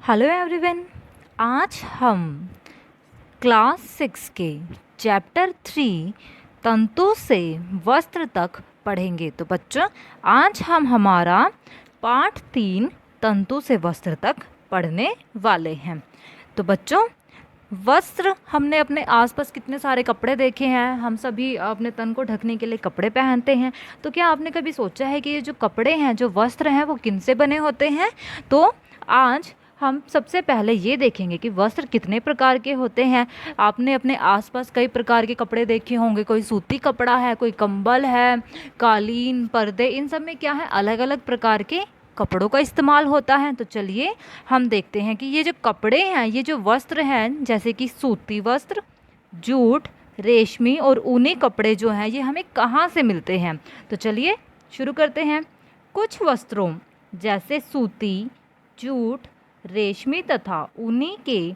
Hello everyone. आज हम class 6 के चैप्टर 3 तंतु से वस्त्र तक पढ़ेंगे। तो बच्चों, आज हम हमारा पाठ 3 तंतु से वस्त्र तक पढ़ने वाले हैं। तो बच्चों, वस्त्र, हमने अपने आसपास कितने सारे कपड़े देखे हैं। हम सभी अपने तन को ढकने के लिए कपड़े पहनते हैं। तो क्या आपने कभी सोचा है कि ये जो कपड़े हैं, जो वस्त्र हैं, वो किन से बने होते हैं? तो आज हम सबसे पहले ये देखेंगे कि वस्त्र कितने प्रकार के होते हैं। आपने अपने आसपास कई प्रकार के कपड़े देखे होंगे। कोई सूती कपड़ा है, कोई कंबल है, कालीन, पर्दे, इन सब में क्या है, अलग अलग प्रकार के कपड़ों का इस्तेमाल होता है। तो चलिए हम देखते हैं कि ये जो कपड़े हैं, ये जो वस्त्र हैं, जैसे कि सूती वस्त्र, जूट, रेशमी और ऊनी कपड़े जो हैं, ये हमें कहाँ से मिलते हैं। तो चलिए शुरू करते हैं। कुछ वस्त्रों जैसे सूती, जूट, रेशमी तथा ऊनी के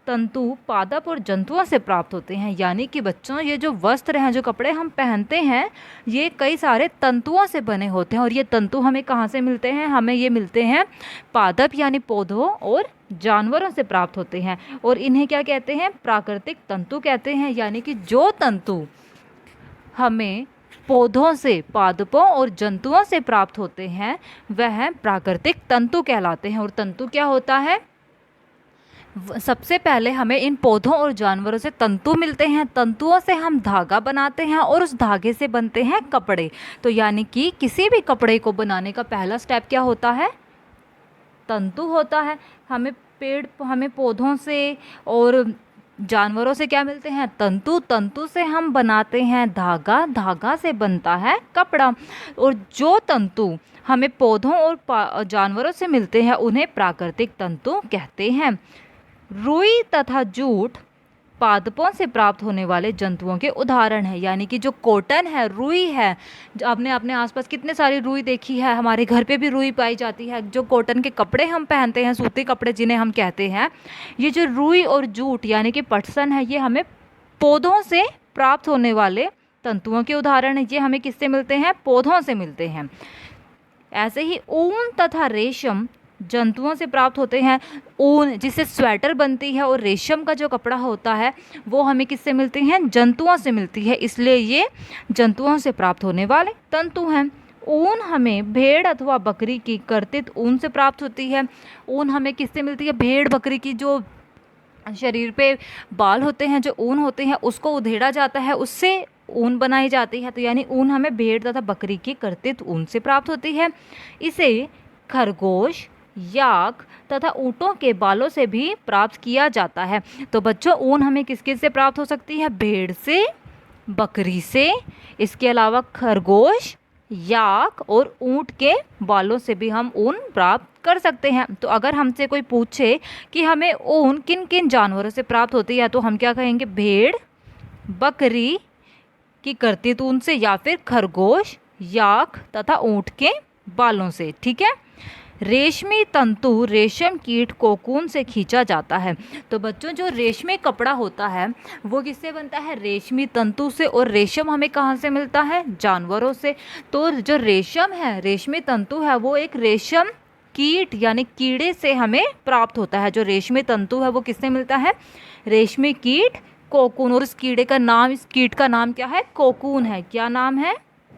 तंतु पादप और जंतुओं से प्राप्त होते हैं। यानी कि बच्चों, ये जो वस्त्र हैं, जो कपड़े हम पहनते हैं, ये कई सारे तंतुओं से बने होते हैं। और ये तंतु हमें कहाँ से मिलते हैं? हमें ये मिलते हैं पादप यानी पौधों और जानवरों से प्राप्त होते हैं। और इन्हें क्या कहते हैं? प्राकृतिक तंतु कहते हैं। यानी कि जो तंतु हमें पौधों से, पादपों और जंतुओं से प्राप्त होते हैं, वह प्राकृतिक तंतु कहलाते हैं। और तंतु क्या होता है? सबसे पहले हमें इन पौधों और जानवरों से तंतु मिलते हैं। तंतुओं से हम धागा बनाते हैं और उस धागे से बनते हैं कपड़े। तो यानी कि किसी भी कपड़े को बनाने का पहला स्टेप क्या होता है? तंतु होता है। हमें पौधों से और जानवरों से क्या मिलते हैं? तंतु। तंतु से हम बनाते हैं धागा, धागा से बनता है कपड़ा। और जो तंतु हमें पौधों और जानवरों से मिलते हैं, उन्हें प्राकृतिक तंतु कहते हैं। रुई तथा जूट पादपों से प्राप्त होने वाले जंतुओं के उदाहरण है। यानी कि जो कॉटन है, रुई है, जो आपने अपने आसपास कितने सारी रुई देखी है, हमारे घर पे भी रुई पाई जाती है। जो कॉटन के कपड़े हम पहनते हैं, सूती कपड़े जिन्हें हम कहते हैं, ये जो रुई और जूट यानी कि पटसन है, ये हमें पौधों से प्राप्त होने वाले तंतुओं के उदाहरण है। ये हमें किससे मिलते हैं? पौधों से मिलते हैं। ऐसे ही ऊन तथा रेशम जंतुओं से प्राप्त होते हैं। ऊन जिससे स्वेटर बनती है, और रेशम का जो कपड़ा होता है, वो हमें किससे मिलते हैं? जंतुओं से मिलती है। इसलिए ये जंतुओं से प्राप्त होने वाले तंतु हैं। ऊन हमें भेड़ अथवा बकरी की कर्तित ऊन से प्राप्त होती है। ऊन हमें किससे मिलती है? भेड़ बकरी की जो शरीर पे बाल होते हैं, जो ऊन होते हैं, उसको उधेड़ा जाता है, उससे ऊन बनाई जाती है। तो यानी ऊन हमें भेड़ तथा बकरी की कर्तित ऊन से प्राप्त होती है। इसे खरगोश, याक तथा ऊँटों के बालों से भी प्राप्त किया जाता है। तो बच्चों, ऊन हमें किस किस से प्राप्त हो सकती है? भेड़ से, बकरी से, इसके अलावा खरगोश, याक और ऊँट के बालों से भी हम ऊन प्राप्त कर सकते हैं। तो अगर हमसे कोई पूछे कि हमें ऊन किन किन जानवरों से प्राप्त होती है, तो हम क्या कहेंगे? भेड़, बकरी की कर्तित ऊन से, या फिर खरगोश, याक तथा ऊँट के बालों से। ठीक है। रेशमी तंतु रेशम कीट कोकून से खींचा जाता है। तो बच्चों, जो रेशमी कपड़ा होता है, वो किससे बनता है? रेशमी तंतु से। और रेशम हमें कहाँ से मिलता है? जानवरों से। तो जो रेशम है, रेशमी तंतु है, वो एक रेशम कीट यानी कीड़े से हमें प्राप्त होता है। जो रेशमी तंतु है, वो किससे मिलता है? रेशमी कीट कोकून। और इस कीड़े का नाम, इस कीट का नाम क्या है? कोकून है। क्या नाम है?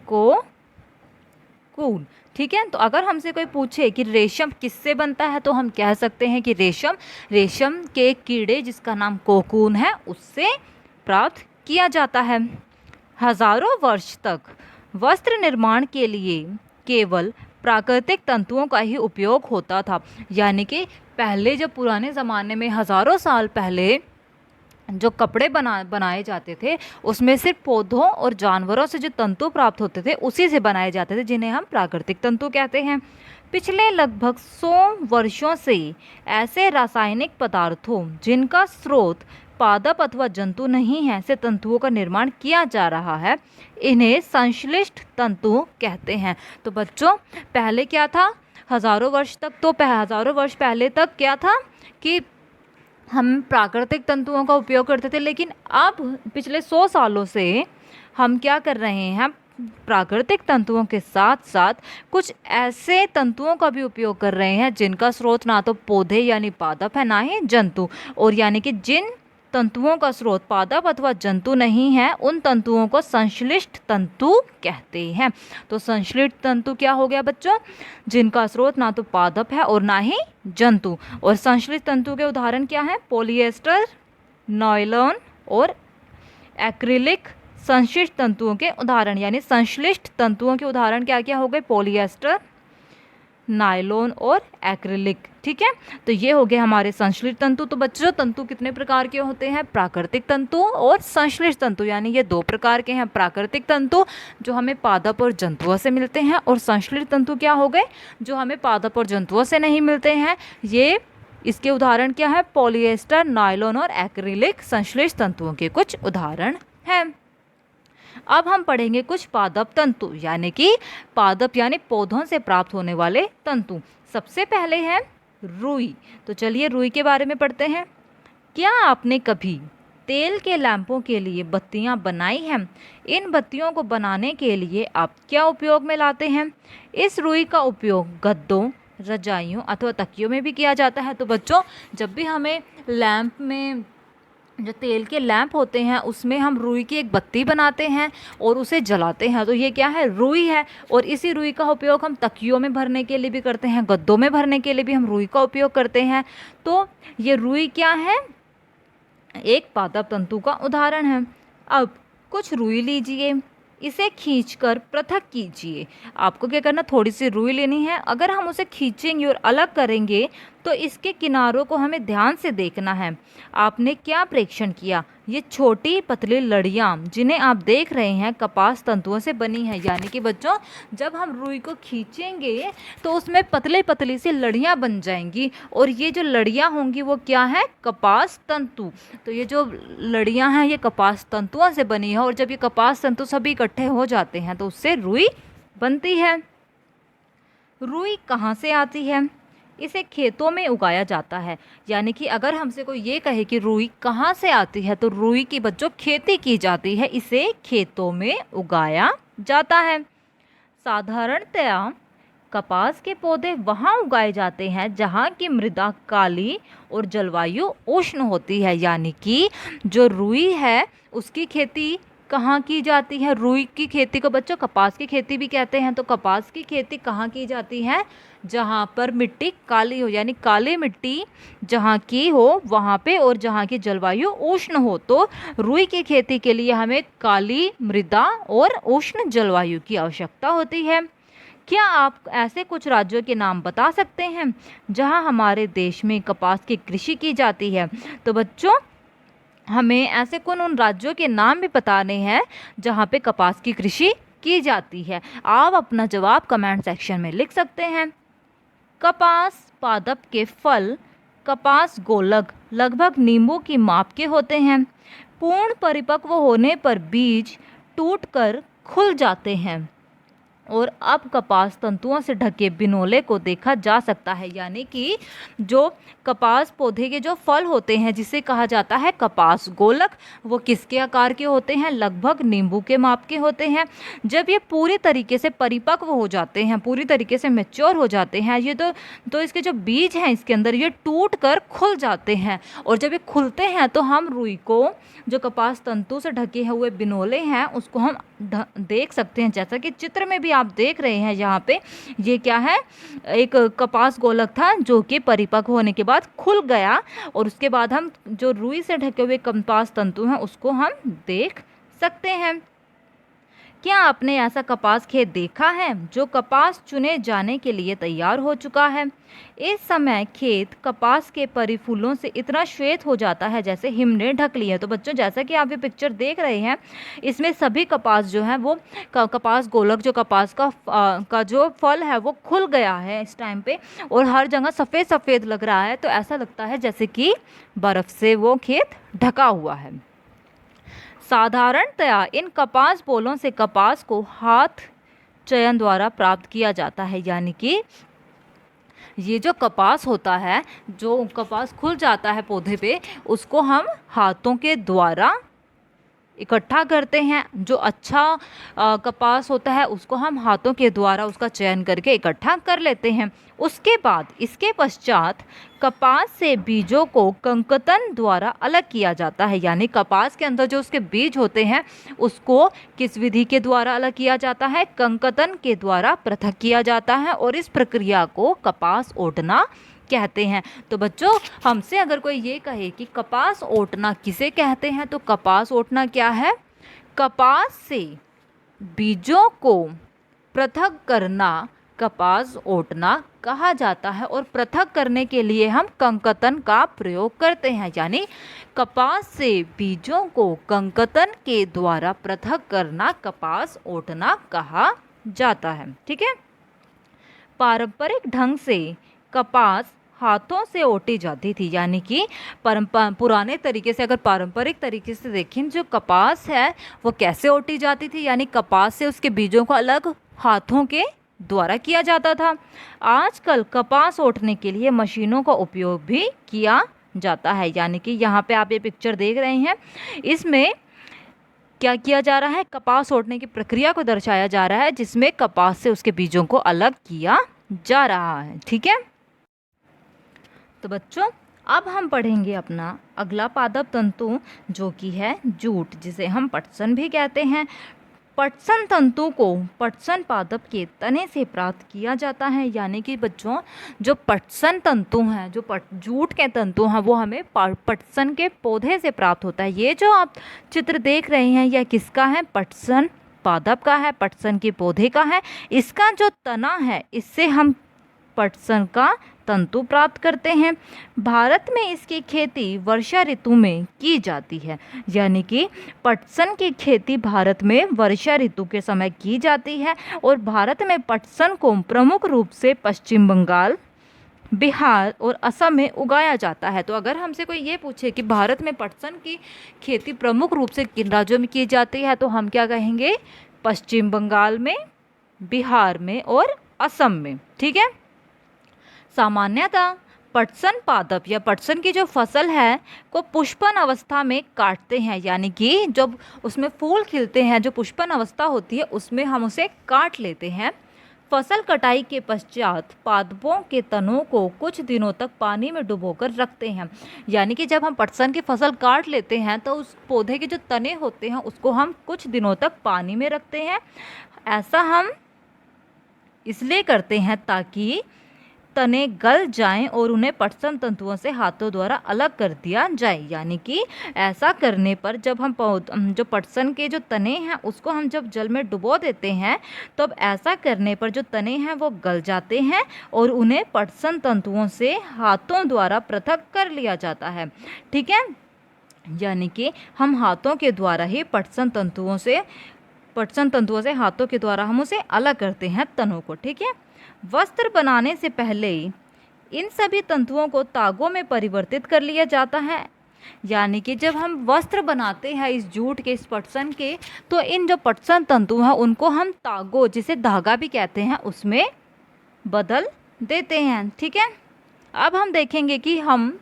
कोकून। ठीक है। तो अगर हमसे कोई पूछे कि रेशम किससे बनता है, तो हम कह सकते हैं कि रेशम के कीड़े जिसका नाम कोकून है, उससे प्राप्त किया जाता है। हजारों वर्ष तक वस्त्र निर्माण के लिए केवल प्राकृतिक तंतुओं का ही उपयोग होता था। यानी कि पहले, जब पुराने ज़माने में, हज़ारों साल पहले जो कपड़े बनाए जाते थे, उसमें सिर्फ पौधों और जानवरों से जो तंतु प्राप्त होते थे, उसी से बनाए जाते थे, जिन्हें हम प्राकृतिक तंतु कहते हैं। पिछले लगभग 100 वर्षों से ऐसे रासायनिक पदार्थों जिनका स्रोत पादप अथवा जंतु नहीं है, से तंतुओं का निर्माण किया जा रहा है। इन्हें संश्लिष्ट तंतु कहते हैं। तो बच्चों, पहले क्या था? हज़ारों वर्ष पहले तक क्या था कि हम प्राकृतिक तंतुओं का उपयोग करते थे। लेकिन अब पिछले 100 सालों से हम क्या कर रहे हैं? प्राकृतिक तंतुओं के साथ साथ कुछ ऐसे तंतुओं का भी उपयोग कर रहे हैं जिनका स्रोत ना तो पौधे यानी पादप है, ना ही जंतु। और यानी कि जिन तंतुओं का स्रोत पादप अथवा जंतु नहीं है, उन तंतुओं को संश्लिष्ट तंतु कहते हैं। तो संश्लिष्ट तंतु क्या हो गया बच्चों? जिनका स्रोत ना तो पादप है और ना ही जंतु। और संश्लिष्ट तंतु के उदाहरण क्या हैं? पॉलिएस्टर, नायलॉन और एक्रिलिक संश्लिष्ट तंतुओं के उदाहरण, यानी संश्लिष्ट तंतुओं के उदाहरण क्या क्या हो गए? पॉलिएस्टर, नायलॉन और एक्रिलिक। ठीक है, तो ये हो गए हमारे संश्लिष्ट तंतु। तो बच्चों, तंतु कितने प्रकार के होते हैं? प्राकृतिक तंतु और संश्लिष्ट तंतु, यानी ये दो प्रकार के हैं। प्राकृतिक तंतु जो हमें पादप और जंतुओं से मिलते हैं, और संश्लिष्ट तंतु क्या हो गए? जो हमें पादप और जंतुओं से नहीं मिलते हैं। ये इसके उदाहरण क्या है? पॉलिएस्टर, नायलॉन और एक्रिलिक संश्लिष्ट तंतुओं के कुछ उदाहरण हैं। अब हम पढ़ेंगे कुछ पादप तंतु, यानी कि पादप यानी पौधों से प्राप्त होने वाले तंतु। सबसे पहले है रुई। तो चलिए रुई के बारे में पढ़ते हैं। क्या आपने कभी तेल के लैंपों के लिए बत्तियां बनाई हैं? इन बत्तियों को बनाने के लिए आप क्या उपयोग में लाते हैं? इस रुई का उपयोग गद्दों, रजाइयों अथवा तकियों में भी किया जाता है। तो बच्चों, जब भी हमें लैंप में, जो तेल के लैंप होते हैं, उसमें हम रुई की एक बत्ती बनाते हैं और उसे जलाते हैं, तो ये क्या है? रुई है। और इसी रुई का उपयोग हम तकियों में भरने के लिए भी करते हैं, गद्दों में भरने के लिए भी हम रुई का उपयोग करते हैं। तो ये रुई क्या है? एक पादप तंतु का उदाहरण है। अब कुछ रुई लीजिए, इसे खींचकर पृथक कीजिए। आपको क्या करना? थोड़ी सी रुई लेनी है। अगर हम उसे खींचेंगे और अलग करेंगे तो इसके किनारों को हमें ध्यान से देखना है। आपने क्या प्रेक्षण किया? ये छोटी पतली लड़ियाँ जिन्हें आप देख रहे हैं कपास तंतुओं से बनी है। यानी कि बच्चों, जब हम रुई को खींचेंगे तो उसमें पतली पतली सी लड़ियाँ बन जाएंगी, और ये जो लड़ियाँ होंगी वो क्या है? कपास तंतु। तो ये जो लड़ियाँ हैं ये कपास तंतुओं से बनी है, और जब ये कपास तंतु सभी इकट्ठे हो जाते हैं तो उससे रुई बनती है। रुई कहाँ से आती है? इसे खेतों में उगाया जाता है। यानी कि अगर हमसे कोई ये कहे कि रुई कहाँ से आती है, तो रुई की बच्चों खेती की जाती है, इसे खेतों में उगाया जाता है। साधारणतया कपास के पौधे वहाँ उगाए जाते हैं जहाँ की मृदा काली और जलवायु उष्ण होती है। यानी कि जो रुई है उसकी खेती कहाँ की जाती है? रुई की खेती को बच्चों कपास की खेती भी कहते हैं। तो कपास की खेती कहाँ की जाती है? जहाँ पर मिट्टी काली हो, यानी काली मिट्टी जहाँ की हो वहाँ पे, और जहाँ की जलवायु उष्ण हो। तो रुई की खेती के लिए हमें काली मृदा और उष्ण जलवायु की आवश्यकता होती है। क्या आप ऐसे कुछ राज्यों के नाम बता सकते हैं जहाँ हमारे देश में कपास की कृषि की जाती है? तो बच्चों, हमें ऐसे कौन उन राज्यों के नाम भी बताने हैं जहाँ पे कपास की कृषि की जाती है। आप अपना जवाब कमेंट सेक्शन में लिख सकते हैं। कपास पादप के फल कपास गोलक लगभग नींबू की माप के होते हैं। पूर्ण परिपक्व होने पर बीज टूटकर खुल जाते हैं, और अब कपास तंतुओं से ढके बिनोले को देखा जा सकता है। यानी कि जो कपास पौधे के जो फल होते हैं जिसे कहा जाता है कपास गोलक, वो किसके आकार के होते हैं? लगभग नींबू के माप के होते हैं। जब ये पूरी तरीके से परिपक्व हो जाते हैं, पूरी तरीके से मैच्योर हो जाते हैं, ये तो इसके जो बीज हैं इसके अंदर ये टूट कर खुल जाते हैं, और जब ये खुलते हैं तो हम रुई को, जो कपास तंतु से ढके हुए बिनोले हैं, उसको हम देख सकते हैं। जैसा कि चित्र में भी आप देख रहे हैं यहाँ पे, ये क्या है? एक कपास गोलक था जो कि परिपक्व होने के बाद खुल गया, और उसके बाद हम जो रुई से ढके हुए कपास तंतु हैं उसको हम देख सकते हैं। क्या आपने ऐसा कपास खेत देखा है जो कपास चुने जाने के लिए तैयार हो चुका है? इस समय खेत कपास के परिफूलों से इतना श्वेत हो जाता है जैसे हिम ने ढक ली है। तो बच्चों, जैसा कि आप ये पिक्चर देख रहे हैं, इसमें सभी कपास जो है वो कपास गोलक, जो कपास का जो फल है वो खुल गया है इस टाइम पे, और हर जगह सफ़ेद सफ़ेद लग रहा है। तो ऐसा लगता है जैसे कि बर्फ़ से वो खेत ढका हुआ है। साधारणतया इन कपास बोलों से कपास को हाथ चयन द्वारा प्राप्त किया जाता है। यानी कि ये जो कपास होता है, जो कपास खुल जाता है पौधे पे, उसको हम हाथों के द्वारा इकट्ठा करते हैं। जो अच्छा कपास होता है उसको हम हाथों के द्वारा उसका चयन करके इकट्ठा कर लेते हैं। उसके बाद इसके पश्चात कपास से बीजों को कंकतन द्वारा अलग किया जाता है, यानी कपास के अंदर जो उसके बीज होते हैं उसको किस विधि के द्वारा अलग किया जाता है? कंकतन के द्वारा पृथक किया जाता है, और इस प्रक्रिया को कपास ओटना कहते हैं। तो बच्चों, हमसे अगर कोई ये कहे कि कपास ओटना किसे कहते हैं, तो कपास ओटना क्या है? कपास से बीजों को पृथक करना कपास ओटना कहा जाता है, और पृथक करने के लिए हम कंकतन का प्रयोग करते हैं, यानी कपास से बीजों को कंकतन के द्वारा पृथक करना कपास ओटना कहा जाता है। ठीक है। पारंपरिक ढंग से कपास हाथों से ओटी जाती थी, यानी कि पुराने तरीके से, अगर पारंपरिक तरीके से देखें, जो कपास है वो कैसे ओटी जाती थी, यानी कपास से उसके बीजों को अलग हाथों के द्वारा किया जाता था। आजकल कपास ओटने के लिए मशीनों का उपयोग भी किया जाता है, यानी कि यहाँ पे आप ये पिक्चर देख रहे हैं, इसमें क्या किया जा रहा है? कपास ओटने की प्रक्रिया को दर्शाया जा रहा है, जिसमें कपास से उसके बीजों को अलग किया जा रहा है। ठीक है। तो बच्चों, अब हम पढ़ेंगे अपना अगला पादप तंतु, जो कि है जूट, जिसे हम पटसन भी कहते हैं। पटसन तंतु को पटसन पादप के तने से प्राप्त किया जाता है, यानी कि बच्चों, जो पटसन तंतु हैं, जो जूट के तंतु हैं, वो हमें पटसन के पौधे से प्राप्त होता है। ये जो आप चित्र देख रहे हैं, यह किसका है? पटसन पादप का है, पटसन के पौधे का है। इसका जो तना है, इससे हम पटसन का तंतु प्राप्त करते हैं। भारत में इसकी खेती वर्षा ऋतु में की जाती है, यानी कि पटसन की खेती भारत में वर्षा ऋतु के समय की जाती है, और भारत में पटसन को प्रमुख रूप से पश्चिम बंगाल, बिहार और असम में उगाया जाता है। तो अगर हमसे कोई ये पूछे कि भारत में पटसन की खेती प्रमुख रूप से किन राज्यों में की जाती है, तो हम क्या कहेंगे? पश्चिम बंगाल में, बिहार में और असम में। ठीक है। सामान्यतः पटसन पादप या पटसन की जो फसल है को पुष्पन अवस्था में काटते हैं, यानी कि जब उसमें फूल खिलते हैं, जो पुष्पन अवस्था होती है, उसमें हम उसे काट लेते हैं। फसल कटाई के पश्चात पादपों के तनों को कुछ दिनों तक पानी में डुबोकर रखते हैं, यानी कि जब हम पटसन की फसल काट लेते हैं तो उस पौधे के जो तने होते हैं उसको हम कुछ दिनों तक पानी में रखते हैं। ऐसा हम इसलिए करते हैं ताकि तने गल जाएं और उन्हें पटसन तंतुओं से हाथों द्वारा अलग कर दिया जाए, यानी कि ऐसा करने पर जब हम जो पटसन के जो तने हैं उसको हम जब जल में डुबो देते हैं, तब ऐसा करने पर जो तने हैं वो गल जाते हैं और उन्हें पटसन तंतुओं से हाथों द्वारा पृथक कर लिया जाता है। ठीक है। यानी कि हम हाथों के द्वारा ही पटसन तंतुओं से हाथों के द्वारा हम उसे अलग करते हैं तनों को। ठीक है। वस्त्र बनाने से पहले इन सभी तंतुओं को तागों में परिवर्तित कर लिया जाता है, यानी कि जब हम वस्त्र बनाते हैं इस जूट के, इस पटसन के, तो इन जो पटसन तंतु हैं उनको हम तागों, जिसे धागा भी कहते हैं, उसमें बदल देते हैं। ठीक है। अब हम देखेंगे कि हम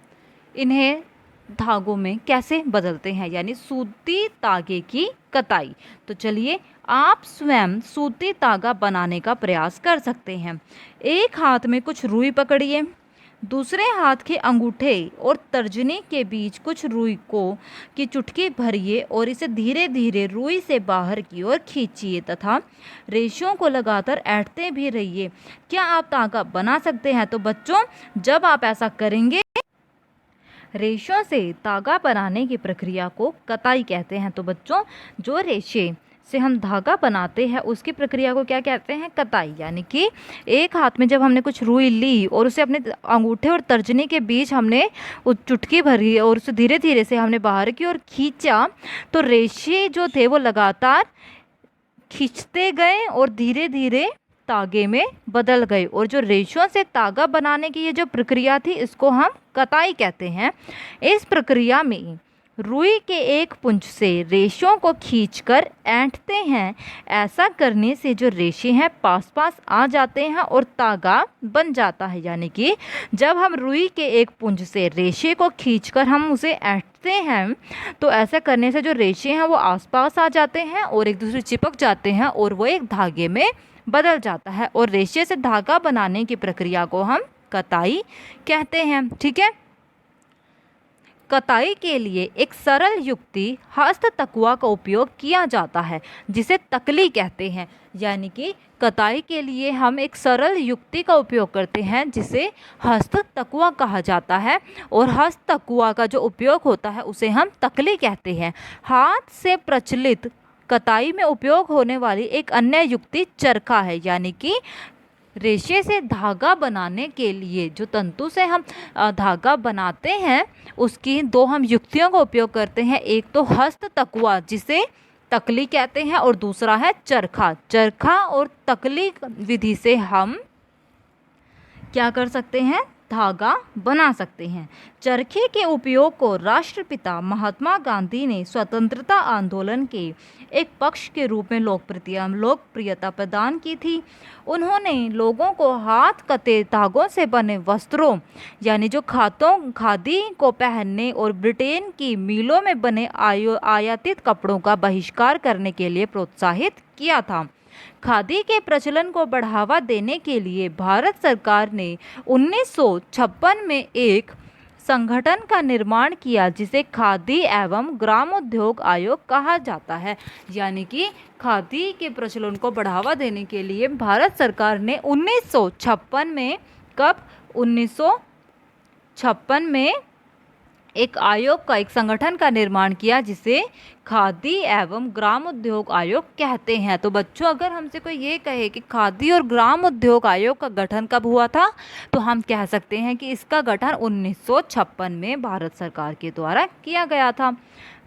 इन्हें धागों में कैसे बदलते हैं, यानी सूती तागे की कताई। तो चलिए आप स्वयं सूती तागा बनाने का प्रयास कर सकते हैं। एक हाथ में कुछ रुई पकड़िए, दूसरे हाथ के अंगूठे और तर्जनी के बीच कुछ रुई की चुटकी भरिए और इसे धीरे धीरे रुई से बाहर की ओर खींचिए तथा रेशों को लगातार ऐंठते भी रहिए। क्या आप तागा बना सकते हैं? तो बच्चों, जब आप ऐसा करेंगे, रेशों से तागा बनाने की प्रक्रिया को कताई कहते हैं। तो बच्चों, जो रेशे से हम धागा बनाते हैं उसकी प्रक्रिया को क्या कहते हैं? कताई। यानी कि एक हाथ में जब हमने कुछ रुई ली और उसे अपने अंगूठे और तर्जनी के बीच हमने उस चुटकी भरी और उसे धीरे धीरे से हमने बाहर की ओर खींचा, तो रेशे जो थे वो लगातार खींचते गए और धीरे धीरे तागे में बदल गए, और जो रेशों से तागा बनाने की ये जो प्रक्रिया थी इसको हम कताई कहते हैं। इस प्रक्रिया में रुई के एक पुंज से रेशों को खींचकर ऐंठते हैं। ऐसा करने से जो रेशे हैं पास पास आ जाते हैं और तागा बन जाता है। यानी कि जब हम रुई के एक पुंज से रेशे को खींचकर हम उसे ऐंठते हैं तो ऐसा करने से जो रेशे हैं वो आसपास आ जाते हैं और एक दूसरे चिपक जाते हैं और वो एक धागे में बदल जाता है और रेशे से धागा बनाने की प्रक्रिया को हम कताई कहते हैं। ठीक है। कताई के लिए एक सरल युक्ति हस्त तकुआ का उपयोग किया जाता है जिसे तकली कहते हैं। यानी कि कताई के लिए हम एक सरल युक्ति का उपयोग करते हैं जिसे हस्त तकुआ कहा जाता है और हस्त तकुआ का जो उपयोग होता है उसे हम तकली कहते हैं। हाथ से प्रचलित कताई में उपयोग होने वाली एक अन्य युक्ति चरखा है। यानी कि रेशे से धागा बनाने के लिए जो तंतु से हम धागा बनाते हैं उसकी दो हम युक्तियों का उपयोग करते हैं। एक तो हस्त तकुआ जिसे तकली कहते हैं और दूसरा है चरखा। चरखा और तकली विधि से हम क्या कर सकते हैं, धागा बना सकते हैं। चरखे के उपयोग को राष्ट्रपिता महात्मा गांधी ने स्वतंत्रता आंदोलन के एक पक्ष के रूप में लोकप्रियता प्रदान की थी। उन्होंने लोगों को हाथ कते धागों से बने वस्त्रों यानी जो खादी को पहनने और ब्रिटेन की मिलों में बने आयातित कपड़ों का बहिष्कार करने के लिए प्रोत्साहित किया था। खादी के प्रचलन को बढ़ावा देने के लिए भारत सरकार ने 1956 में एक संगठन का निर्माण किया जिसे खादी एवं ग्रामोद्योग आयोग कहा जाता है। यानी कि खादी के प्रचलन को बढ़ावा देने के लिए भारत सरकार ने 1956 में कब 1956 में एक आयोग का एक संगठन का निर्माण किया जिसे खादी एवं ग्राम उद्योग आयोग कहते हैं। तो बच्चों अगर हमसे कोई ये कहे कि खादी और ग्राम उद्योग आयोग का गठन कब हुआ था तो हम कह सकते हैं कि इसका गठन 1956 में भारत सरकार के द्वारा किया गया था।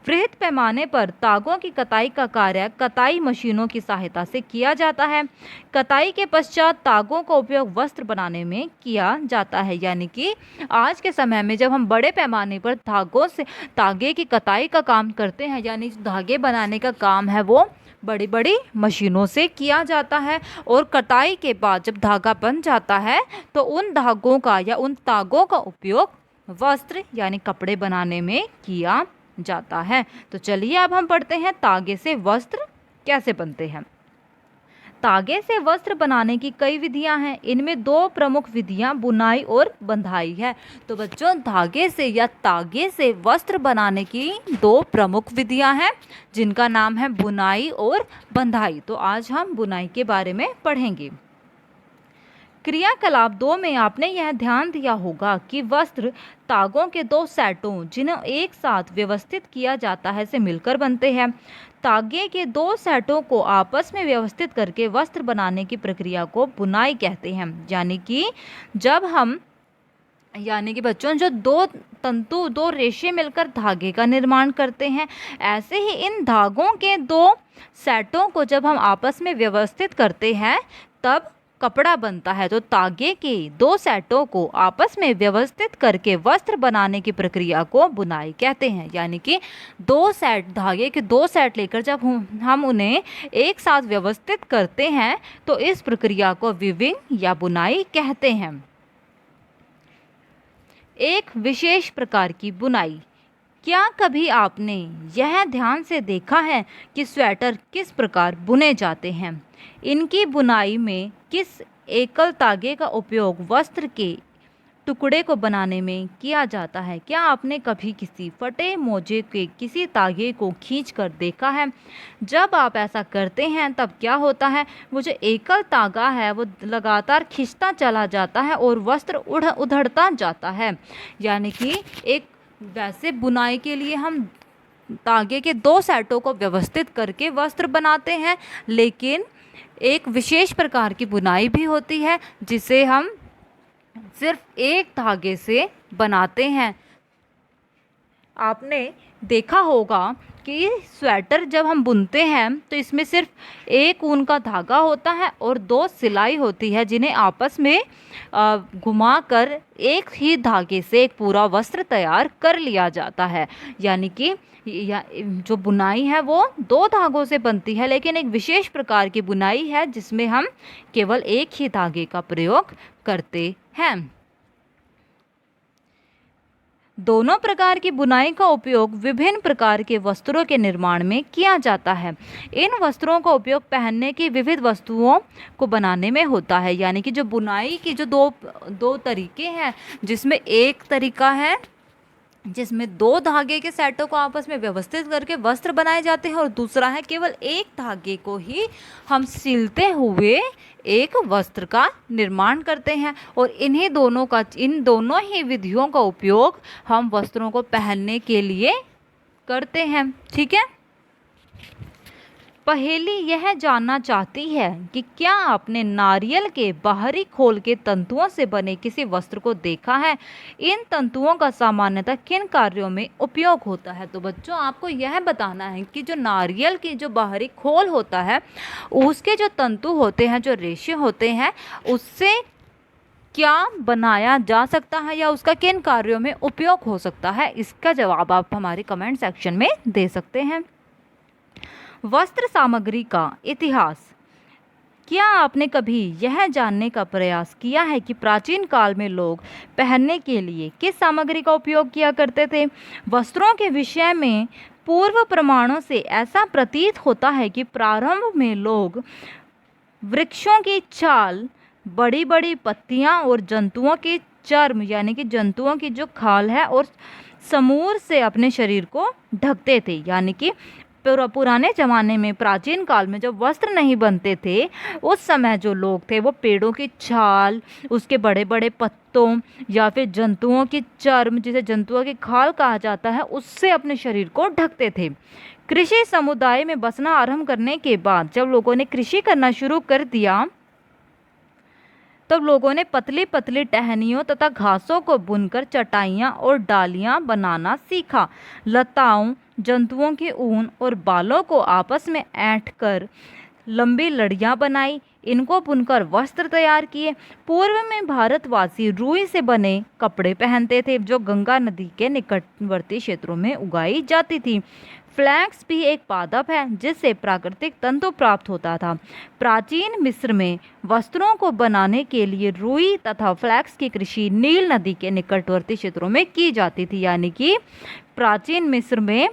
वृहद पैमाने पर तागों की कताई का कार्य कताई मशीनों की सहायता से किया जाता है। कताई के पश्चात तागों का उपयोग वस्त्र बनाने में किया जाता है। यानी कि आज के समय में जब हम बड़े पैमाने पर धागों से तागे की कताई का काम करते हैं यानी धागे बनाने का काम है वो बड़ी बड़ी मशीनों से किया जाता है और कटाई के बाद जब धागा बन जाता है तो उन धागों का या उन तागों का उपयोग वस्त्र यानी कपड़े बनाने में किया जाता है। तो चलिए अब हम पढ़ते हैं तागे से वस्त्र कैसे बनते हैं। तागे से वस्त्र बनाने की कई विधियां हैं। इनमें दो प्रमुख विधियां बुनाई और बंधाई है। तो बच्चों धागे से या तागे से वस्त्र बनाने की दो प्रमुख विधियां हैं जिनका नाम है बुनाई और बंधाई। तो आज हम बुनाई के बारे में पढ़ेंगे। क्रियाकलाप 2 में आपने यह ध्यान दिया होगा कि वस्त्र तागों के दो सेटों जिन्हें एक साथ व्यवस्थित किया जाता है से मिलकर बनते हैं। तागे के दो सेटों को आपस में व्यवस्थित करके वस्त्र बनाने की प्रक्रिया को बुनाई कहते हैं। यानी कि बच्चों जो दो रेशे मिलकर धागे का निर्माण करते हैं ऐसे ही इन धागों के दो सेटों को जब हम आपस में व्यवस्थित करते हैं तब कपड़ा बनता है। तो तागे के दो सेटों को आपस में व्यवस्थित करके वस्त्र बनाने की प्रक्रिया को बुनाई कहते हैं। यानी कि धागे के दो सेट लेकर जब हम उन्हें एक साथ व्यवस्थित करते हैं तो इस प्रक्रिया को वीविंग या बुनाई कहते हैं। एक विशेष प्रकार की बुनाई। क्या कभी आपने यह ध्यान से देखा है कि स्वेटर किस प्रकार बुने जाते हैं? इनकी बुनाई में किस एकल तागे का उपयोग वस्त्र के टुकड़े को बनाने में किया जाता है? क्या आपने कभी किसी फटे मोजे के किसी तागे को खींचकर देखा है? जब आप ऐसा करते हैं तब क्या होता है, वो जो एकल तागा है वो लगातार खींचता चला जाता है और वस्त्र उधड़ता जाता है। यानी कि एक वैसे बुनाई के लिए हम तागे के दो सेटों को व्यवस्थित करके वस्त्र बनाते हैं, लेकिन एक विशेष प्रकार की बुनाई भी होती है जिसे हम सिर्फ एक धागे से बनाते हैं। आपने देखा होगा कि स्वेटर जब हम बुनते हैं तो इसमें सिर्फ एक ऊन का धागा होता है और दो सिलाई होती है, जिन्हें आपस में घुमाकर एक ही धागे से एक पूरा वस्त्र तैयार कर लिया जाता है। यानी कि जो बुनाई है वो दो धागों से बनती है, लेकिन एक विशेष प्रकार की बुनाई है जिसमें हम केवल एक ही धागे का प्रयोग करते हैं। दोनों प्रकार की बुनाई का उपयोग विभिन्न प्रकार के वस्त्रों के निर्माण में किया जाता है। इन वस्त्रों का उपयोग पहनने की विविध वस्तुओं को बनाने में होता है। यानी कि जो बुनाई की जो दो तरीके हैं, जिसमें एक तरीका है जिसमें दो धागे के सेटों को आपस में व्यवस्थित करके वस्त्र बनाए जाते हैं, और दूसरा है केवल एक धागे को ही हम सिलते हुए एक वस्त्र का निर्माण करते हैं। और इन दोनों ही विधियों का उपयोग हम वस्त्रों को पहनने के लिए करते हैं। ठीक है। पहेली यह जानना चाहती है कि क्या आपने नारियल के बाहरी खोल के तंतुओं से बने किसी वस्त्र को देखा है? इन तंतुओं का सामान्यतः किन कार्यों में उपयोग होता है? तो बच्चों, आपको यह बताना है कि जो नारियल की जो बाहरी खोल होता है, उसके जो तंतु होते हैं, जो रेशे होते हैं, उससे क्या बनाया जा सकता है या उसका किन कार्यों में उपयोग हो सकता है? इसका जवाब आप हमारे कमेंट सेक्शन में दे सकते हैं। वस्त्र सामग्री का इतिहास। क्या आपने कभी यह जानने का प्रयास किया है कि प्राचीन काल में लोग पहनने के लिए किस सामग्री का उपयोग किया करते थे? वस्त्रों के विषय में पूर्व प्रमाणों से ऐसा प्रतीत होता है कि प्रारंभ में लोग वृक्षों की छाल, बड़ी बड़ी पत्तियां और जंतुओं के चर्म, यानी कि जंतुओं की जो खाल है, और समूर से अपने शरीर को ढकते थे। यानी कि पुराने ज़माने में, प्राचीन काल में जब वस्त्र नहीं बनते थे, उस समय जो लोग थे वो पेड़ों की छाल, उसके बड़े बड़े पत्तों या फिर जंतुओं की चर्म, जिसे जंतुओं की खाल कहा जाता है, उससे अपने शरीर को ढकते थे। कृषि समुदाय में बसना आरंभ करने के बाद जब लोगों ने कृषि करना शुरू कर दिया, तब लोगों ने पतली पतली टहनियों तथा घासों को बुनकर चटाइयाँ और डालियाँ बनाना सीखा। लताओं, जंतुओं के ऊन और बालों को आपस में ऐंठकर लंबी लड़ियाँ बनाई, इनको बुनकर वस्त्र तैयार किए। पूर्व में भारतवासी रुई से बने कपड़े पहनते थे, जो गंगा नदी के निकटवर्ती क्षेत्रों में उगाई जाती थी। फ्लैक्स भी एक पादप है जिससे प्राकृतिक तंतु प्राप्त होता था। प्राचीन मिस्र में वस्त्रों को बनाने के लिए रुई तथा फ्लैक्स की कृषि नील नदी के निकटवर्ती क्षेत्रों में की जाती थी। यानी कि प्राचीन मिस्र में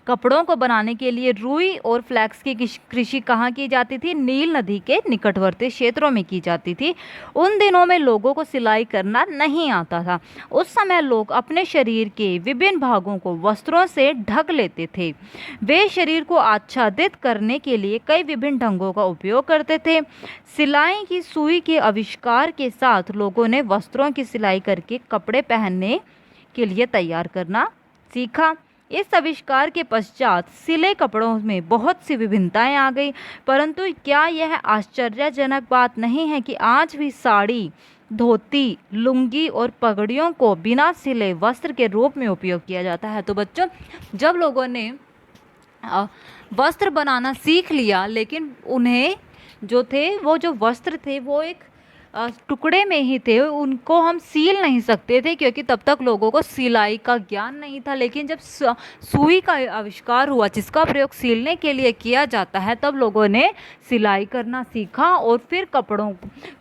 कपड़ों को बनाने के लिए रुई और फ्लैक्स की कृषि कहाँ की जाती थी? नील नदी के निकटवर्ती क्षेत्रों में की जाती थी। उन दिनों में लोगों को सिलाई करना नहीं आता था। उस समय लोग अपने शरीर के विभिन्न भागों को वस्त्रों से ढक लेते थे। वे शरीर को आच्छादित करने के लिए कई विभिन्न ढंगों का उपयोग करते थे। सिलाई की सुई के आविष्कार के साथ लोगों ने वस्त्रों की सिलाई करके कपड़े पहनने के लिए तैयार करना सीखा। इस आविष्कार के पश्चात सिले कपड़ों में बहुत सी विभिन्नताएं आ गई, परंतु क्या यह आश्चर्यजनक बात नहीं है कि आज भी साड़ी, धोती, लुंगी और पगड़ियों को बिना सिले वस्त्र के रूप में उपयोग किया जाता है? तो बच्चों, जब लोगों ने वस्त्र बनाना सीख लिया, लेकिन उन्हें जो थे वो जो वस्त्र थे वो एक टुकड़े में ही थे, उनको हम सील नहीं सकते थे, क्योंकि तब तक लोगों को सिलाई का ज्ञान नहीं था। लेकिन जब सुई का आविष्कार हुआ, जिसका प्रयोग सीलने के लिए किया जाता है, तब लोगों ने सिलाई करना सीखा और फिर कपड़ों,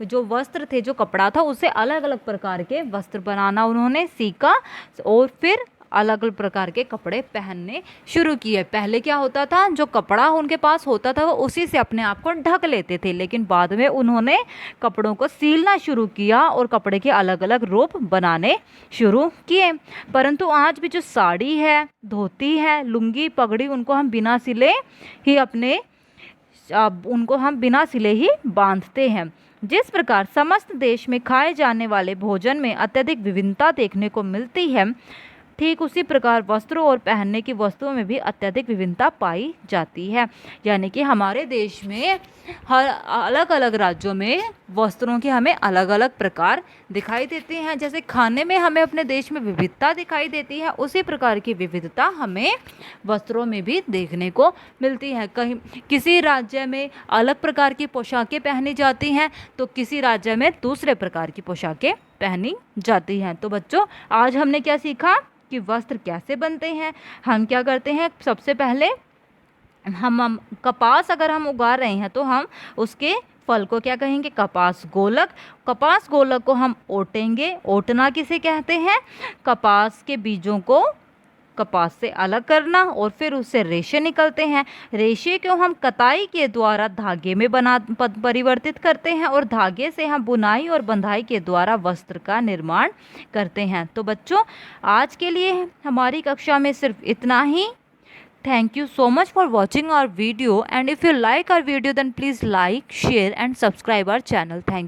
जो वस्त्र थे, जो कपड़ा था, उससे अलग अलग प्रकार के वस्त्र बनाना उन्होंने सीखा और फिर अलग अलग प्रकार के कपड़े पहनने शुरू किए। पहले क्या होता था, जो कपड़ा उनके पास होता था वो उसी से अपने आप को ढक लेते थे, लेकिन बाद में उन्होंने कपड़ों को सीलना शुरू किया और कपड़े के अलग अलग रूप बनाने शुरू किए। परंतु आज भी जो साड़ी है, धोती है, लुंगी, पगड़ी, उनको हम बिना सिले ही बांधते हैं। जिस प्रकार समस्त देश में खाए जाने वाले भोजन में अत्यधिक विभिन्नता देखने को मिलती है, ठीक उसी प्रकार वस्त्रों और पहनने की वस्तुओं में भी अत्यधिक विभिन्नता पाई जाती है। यानी कि हमारे देश में हर अलग अलग राज्यों में वस्त्रों के हमें अलग अलग प्रकार दिखाई देते हैं। जैसे खाने में हमें अपने देश में विविधता दिखाई देती है, उसी प्रकार की विविधता हमें वस्त्रों में भी देखने को मिलती है। कहीं किसी राज्य में अलग प्रकार की पोशाकें पहनी जाती हैं तो किसी राज्य में दूसरे प्रकार की पोशाकें पहनी जाती हैं। तो बच्चों, आज हमने क्या सीखा कि वस्त्र कैसे बनते हैं। हम क्या करते हैं, सबसे पहले हम कपास अगर हम उगा रहे हैं तो हम उसके फल को क्या कहेंगे, कपास गोलक। कपास गोलक को हम ओटेंगे। ओटना किसे कहते हैं, कपास के बीजों को कपास से अलग करना और फिर उससे रेशे निकलते हैं। रेशे को हम कताई के द्वारा धागे में परिवर्तित करते हैं और धागे से हम बुनाई और बंधाई के द्वारा वस्त्र का निर्माण करते हैं। तो बच्चों, आज के लिए हमारी कक्षा में सिर्फ इतना ही। Thank you so much for watching our video, and if you like our video then please like, share and subscribe our channel. Thank you.